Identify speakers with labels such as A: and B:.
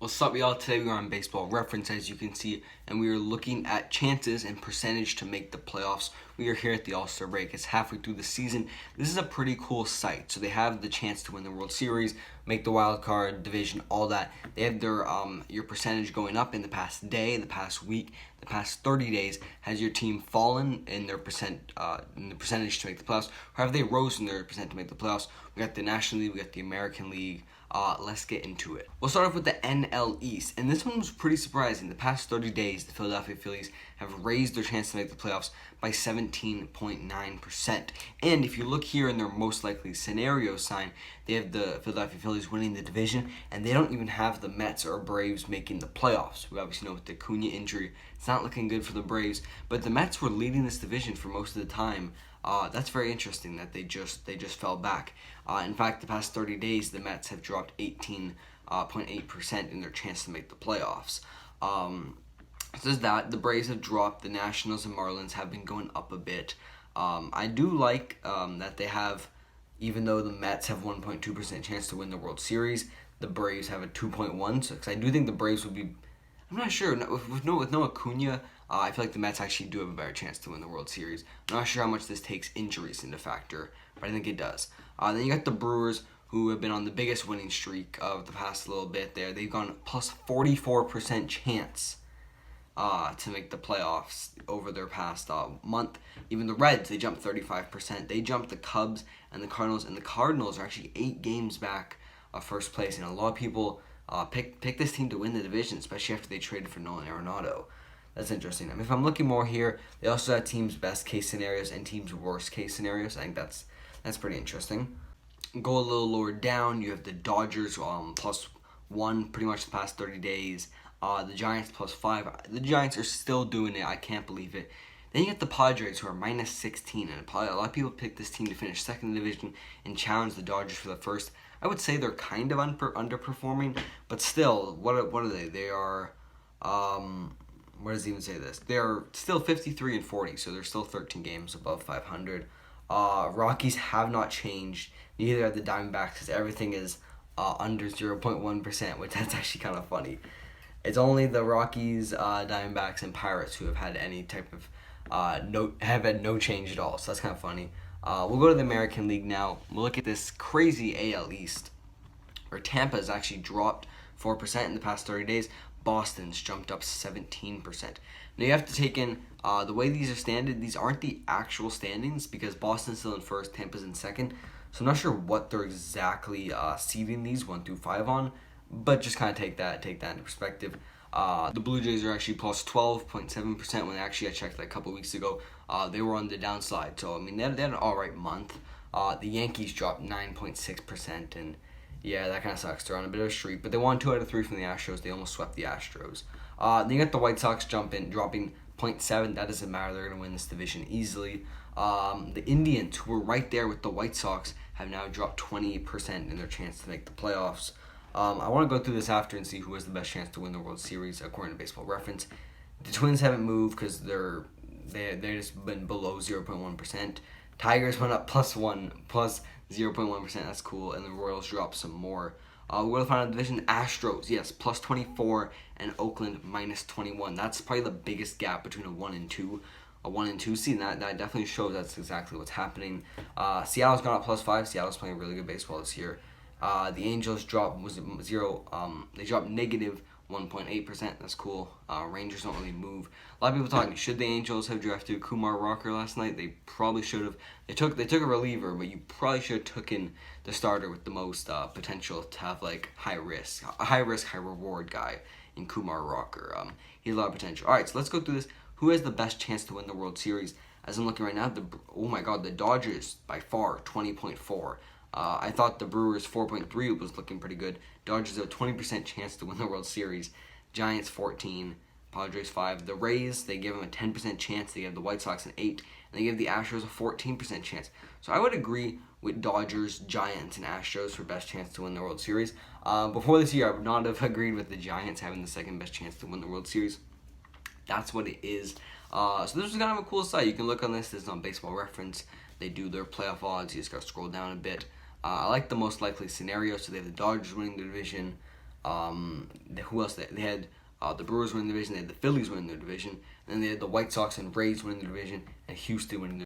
A: What's up, y'all? Today we are on Baseball Reference, as you can see, and we are looking at chances and percentage to make the playoffs. We are here at the All-Star break. It's halfway through the season. This is a pretty cool site. So they have the chance to win the World Series, make the wild card, division, all that. They have their your percentage going up in the past day, the past week, the past 30 days. Has your team fallen in their percentage to make the playoffs, or have they rose in their percent to make the playoffs? We got the National League, we got the American League. Let's get into it. We'll start off with the NL East, and this one was pretty surprising. The past 30 days, the Philadelphia Phillies have raised their chance to make the playoffs by 17.9%. And if you look here in their most likely scenario sign, they have the Philadelphia Phillies winning the division, and they don't even have the Mets or Braves making the playoffs. We obviously know with the Acuna injury, it's not looking good for the Braves, but the Mets were leading this division for most of the time. That's very interesting that they just fell back. In fact, the past 30 days, the Mets have dropped 18.8% in their chance to make the playoffs. Says that the Braves have dropped. The Nationals and Marlins have been going up a bit. I do like that they have, even though the Mets have 1.2% chance to win the World Series, the Braves have a 2.1. So, because I do think the Braves would be, I'm not sure, with no Acuna. I feel like the Mets actually do have a better chance to win the World Series. I'm not sure how much this takes injuries into factor, but I think it does. Then you got the Brewers, who have been on the biggest winning streak of the past little bit there. They've gone plus 44% chance to make the playoffs over their past month. Even the Reds, they jumped 35%. They jumped the Cubs and the Cardinals are actually 8 games back of first place. And a lot of people pick this team to win the division, especially after they traded for Nolan Arenado. That's interesting. I mean, if I'm looking more here, they also have teams' best case scenarios and teams' worst case scenarios. I think that's pretty interesting. Go a little lower down. You have the Dodgers +1 pretty much the past 30 days. The Giants +5. The Giants are still doing it. I can't believe it. Then you get the Padres, who are -16, and probably a lot of people picked this team to finish second in the division and challenge the Dodgers for the first. I would say they're kind of underperforming, but still, what are they? They are. Where does it even say this? They're still 53 and 40, so they're still 13 games above 500. Rockies have not changed. Neither have the Diamondbacks, because everything is under 0.1%, which that's actually kind of funny. It's only the Rockies, Diamondbacks, and Pirates who have had any type of have had no change at all. So that's kind of funny. We'll go to the American League now. We'll look at this crazy AL East, where Tampa has actually dropped 4% in the past 30 days. Boston's jumped up 17%. Now you have to take in the way these are standard. These aren't the actual standings because Boston's still in first, Tampa's in second. So I'm not sure what they're exactly seeding these 1 through 5 on, but just kind of take that into perspective. The Blue Jays are actually plus 12.7% when actually I checked like a couple weeks ago. They were on the downside, so I mean they had an all right month. The Yankees dropped 9.6%, and yeah, that kind of sucks. They're on a bit of a streak, but they won 2 out of 3 from the Astros. They almost swept the Astros. Then you got the White Sox dropping 0.7. That doesn't matter. They're going to win this division easily. The Indians, who were right there with the White Sox, have now dropped 28% in their chance to make the playoffs. I want to go through this after and see who has the best chance to win the World Series according to Baseball Reference. The Twins haven't moved because they're just been below 0.1%. Tigers went up +1, plus 0.1%. That's cool. And the Royals dropped some more. We're going to find out the division. Astros, yes, +24, and Oakland -21. That's probably the biggest gap between a 1 and 2. A 1 and 2 seed, and that definitely shows that's exactly what's happening. Seattle's gone up +5. Seattle's playing really good baseball this year. The Angels dropped they dropped -1.8%. That's cool. Rangers don't really move. A lot of people talking, should the Angels have drafted Kumar Rocker last night? They probably should have. They took a reliever, but you probably should have taken the starter with the most potential to have like high risk, high reward guy in Kumar Rocker. He has a lot of potential. All right, so let's go through this. Who has the best chance to win the World Series? As I'm looking right now, the Dodgers by far 20.4. I thought the Brewers 4.3 was looking pretty good. Dodgers have a 20% chance to win the World Series. Giants 14, Padres 5. The Rays, they give them a 10% chance. They give the White Sox an 8, and they give the Astros a 14% chance. So I would agree with Dodgers, Giants, and Astros for best chance to win the World Series. Before this year, I would not have agreed with the Giants having the second best chance to win the World Series. That's what it is. So this was kind of a cool site. You can look on this. This is on Baseball Reference. They do their playoff odds. You just got to scroll down a bit. I like the most likely scenario. So they have the Dodgers winning the division, Who else? They had the Brewers winning the division. They had the Phillies winning the division. And then they had the White Sox and Rays winning the division, and Houston winning the